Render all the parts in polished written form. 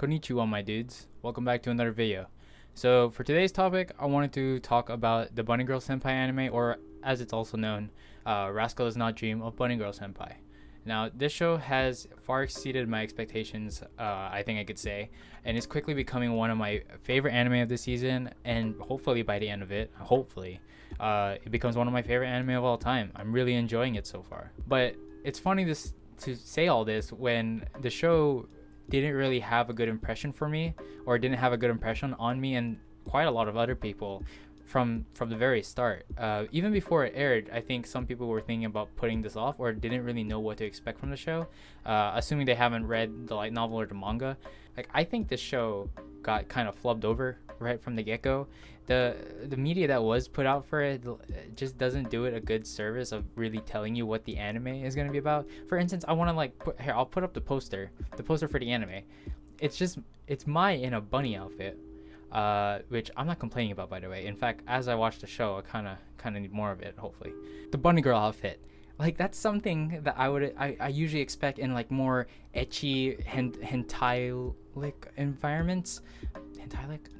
Konnichiwa, my dudes. Welcome back to another video. So for today's topic, I wanted to talk about the Bunny Girl Senpai anime, or as it's also known, Rascal Does Not Dream of Bunny Girl Senpai. Now, this show has far exceeded my expectations, I think I could say, and is quickly becoming one of my favorite anime of the season, and hopefully by the end of it, it becomes one of my favorite anime of all time. I'm really enjoying it so far. But it's funny to say all this when the show didn't really have a good impression for me, or didn't have a good impression on me and quite a lot of other people from the very start. Even before it aired, I think some people were thinking about putting this off or didn't really know what to expect from the show, assuming they haven't read the light novel or the manga. Like, I think this show got kind of flubbed over right from the get-go. The media that was put out for it just doesn't do it a good service of really telling you what the anime is going to be about. For instance, I want to I'll put up the poster for the anime. It's Mai in a bunny outfit, which I'm not complaining about, by the way. In fact, as I watch the show, I kind of need more of it, hopefully. The bunny girl outfit, like, that's something that I usually expect in like more ecchi hentai-like environments.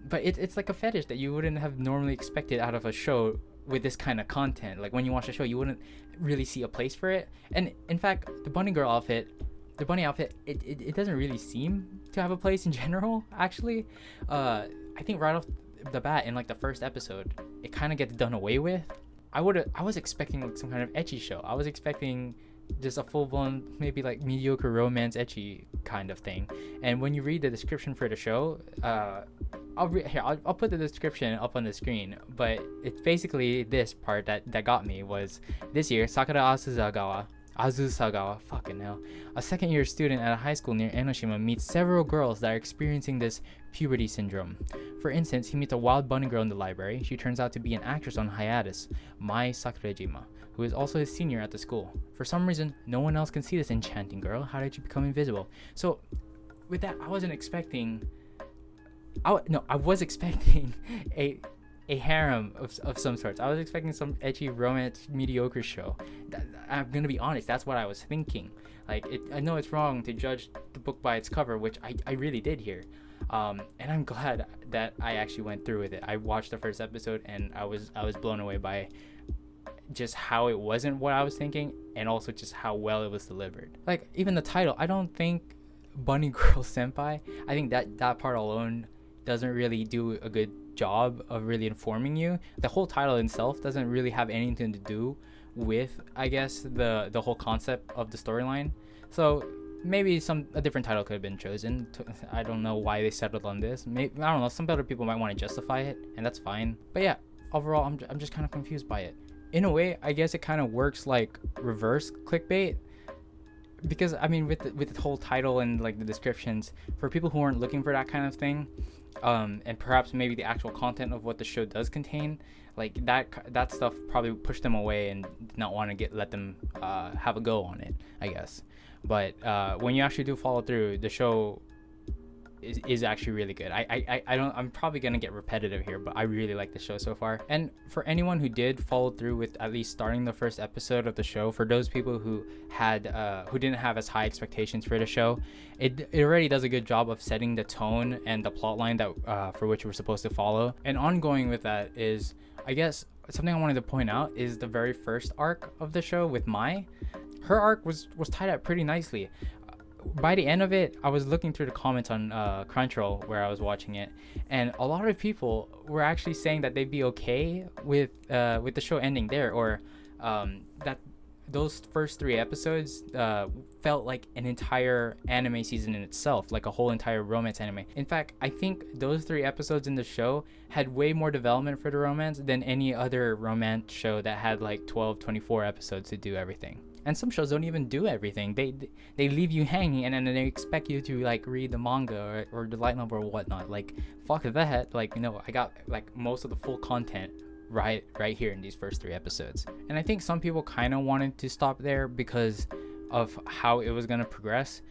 But it's like a fetish that you wouldn't have normally expected out of a show with this kind of content. Like, when you watch the show, you wouldn't really see a place for it. And in fact, the bunny outfit, it doesn't really seem to have a place in general, actually. I think right off the bat in like the first episode, it kind of gets done away with. I was expecting like some kind of ecchi show. I was expecting just a full-blown, maybe like mediocre romance ecchi kind of thing. And when you read the description for the show, I'll put the description up on the screen, but it's basically this part that got me. Was this year, Sakura Azusagawa, fucking hell, a second-year student at a high school near Enoshima, meets several girls that are experiencing this puberty syndrome. For instance, he meets a wild bunny girl in the library. She turns out to be an actress on hiatus, Mai Sakurajima, who is also his senior at the school. For some reason, no one else can see this enchanting girl. How did you become invisible? So, with that, I was expecting a harem of some sorts. I was expecting some ecchi romance mediocre show. I'm gonna be honest, that's what I was thinking. Like, I know it's wrong to judge the book by its cover, which I really did here. And I'm glad that I actually went through with it. I watched the first episode and I was blown away by just how it wasn't what I was thinking, and also just how well it was delivered. Like, even the title, I don't think Bunny Girl Senpai, I think that part alone doesn't really do a good job of really informing you. The whole title itself doesn't really have anything to do with, I guess, the whole concept of the storyline. So maybe a different title could have been chosen. I don't know why they settled on this. Maybe, I don't know, some other people might want to justify it, and that's fine. But yeah, overall, I'm just kind of confused by it. In a way, I guess it kind of works like reverse clickbait, because I mean, with the whole title and like the descriptions, for people who aren't looking for that kind of thing, and perhaps maybe the actual content of what the show does contain, like that stuff probably pushed them away and did not want to let them have a go on it, I guess. But when you actually do follow through, the show is actually really good. I'm probably gonna get repetitive here, but I really like the show so far. And for anyone who did follow through with at least starting the first episode of the show, for those people who didn't have as high expectations for the show, it already does a good job of setting the tone and the plot line that for which we're supposed to follow. And ongoing with that is, I guess, something I wanted to point out is the very first arc of the show with Mai. Her arc was tied up pretty nicely. By the end of it, I was looking through the comments on Crunchyroll where I was watching it, and a lot of people were actually saying that they'd be okay with the show ending there, or that those first 3 episodes felt like an entire anime season in itself, like a whole entire romance anime. In fact, I think those 3 episodes in the show had way more development for the romance than any other romance show that had like 12-24 episodes to do everything. And some shows don't even do everything. They leave you hanging, and then they expect you to like read the manga or the light novel or whatnot. Like, fuck that. Like, I got like most of the full content right here in these first 3 episodes. And I think some people kind of wanted to stop there because of how it was gonna progress.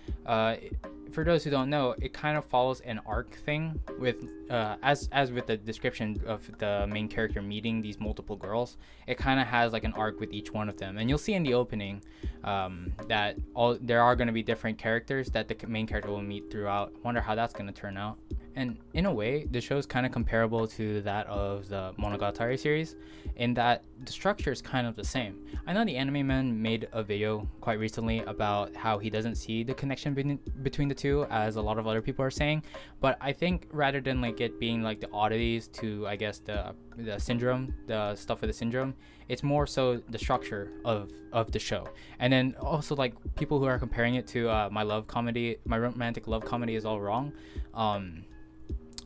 For those who don't know, it kind of follows an arc thing with as with the description of the main character meeting these multiple girls. It kind of has like an arc with each one of them, and you'll see in the opening that there are going to be different characters that the main character will meet throughout. Wonder how that's going to turn out. And in a way, the show is kind of comparable to that of the Monogatari series in that the structure is kind of the same. I know TheAnimeMan made a video quite recently about how he doesn't see the connection between the two, as a lot of other people are saying, but I think rather than like it being like the oddities to, I guess, the syndrome, the stuff with the syndrome, it's more so the structure of the show. And then also, like, people who are comparing it to my romantic love comedy is all wrong.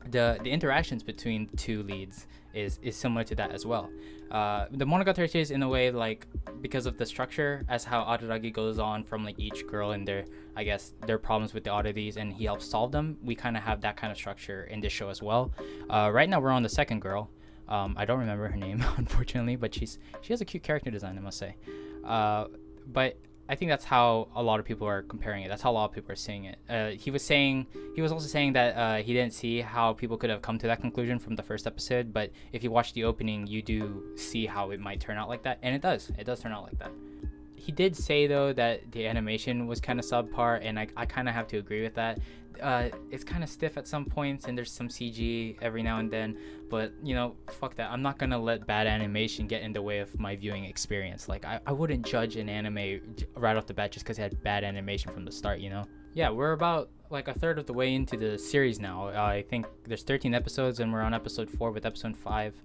The interactions between the two leads is similar to that as well. The Monogatari series, in a way, like, because of the structure, as how Adaragi goes on from like each girl and their problems with the oddities, and he helps solve them. We kind of have that kind of structure in this show as well. Right now we're on the second girl. I don't remember her name unfortunately, but she has a cute character design, I must say. But I think that's how a lot of people are comparing it. That's how a lot of people are seeing it. He was also saying that he didn't see how people could have come to that conclusion from the first episode, but if you watch the opening, you do see how it might turn out like that, and it does turn out like that. He did say though that the animation was kind of subpar, and I kind of have to agree with that. It's kind of stiff at some points, and there's some CG every now and then, but you know, fuck that. I'm not gonna let bad animation get in the way of my viewing experience. Like, I wouldn't judge an anime right off the bat just because it had bad animation from the start, you know? Yeah, we're about like a third of the way into the series now. I think there's 13 episodes, and we're on episode 4 with episode 5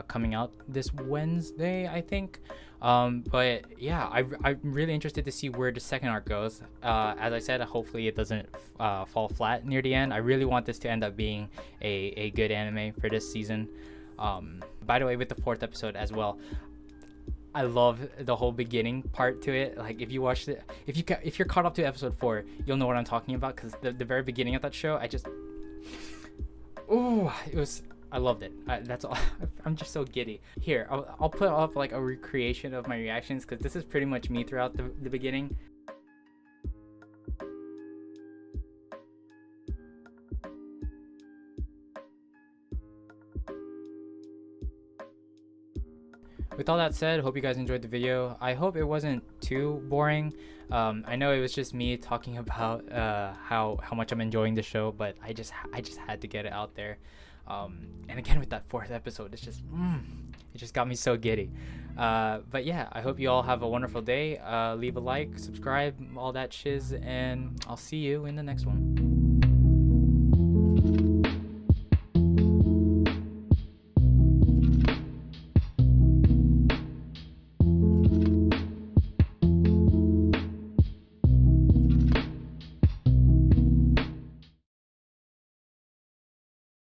coming out this Wednesday, I think. But yeah, I'm really interested to see where the second arc goes. As I said, hopefully it doesn't fall flat near the end. I really want this to end up being a good anime for this season. By the way, with the 4th episode as well, I love the whole beginning part to it. Like, if you watched it, if you're caught up to episode 4, you'll know what I'm talking about, because the very beginning of that show, I loved it. That's all. I'm just so giddy. Here, I'll put up like a recreation of my reactions, because this is pretty much me throughout the beginning. With all that said, hope you guys enjoyed the video. I hope it wasn't too boring. I know it was just me talking about how much I'm enjoying the show, but I just had to get it out there. And again, with that 4th episode, it just got me so giddy. But yeah, I hope you all have a wonderful day. Leave a like, subscribe, all that shiz, and I'll see you in the next one.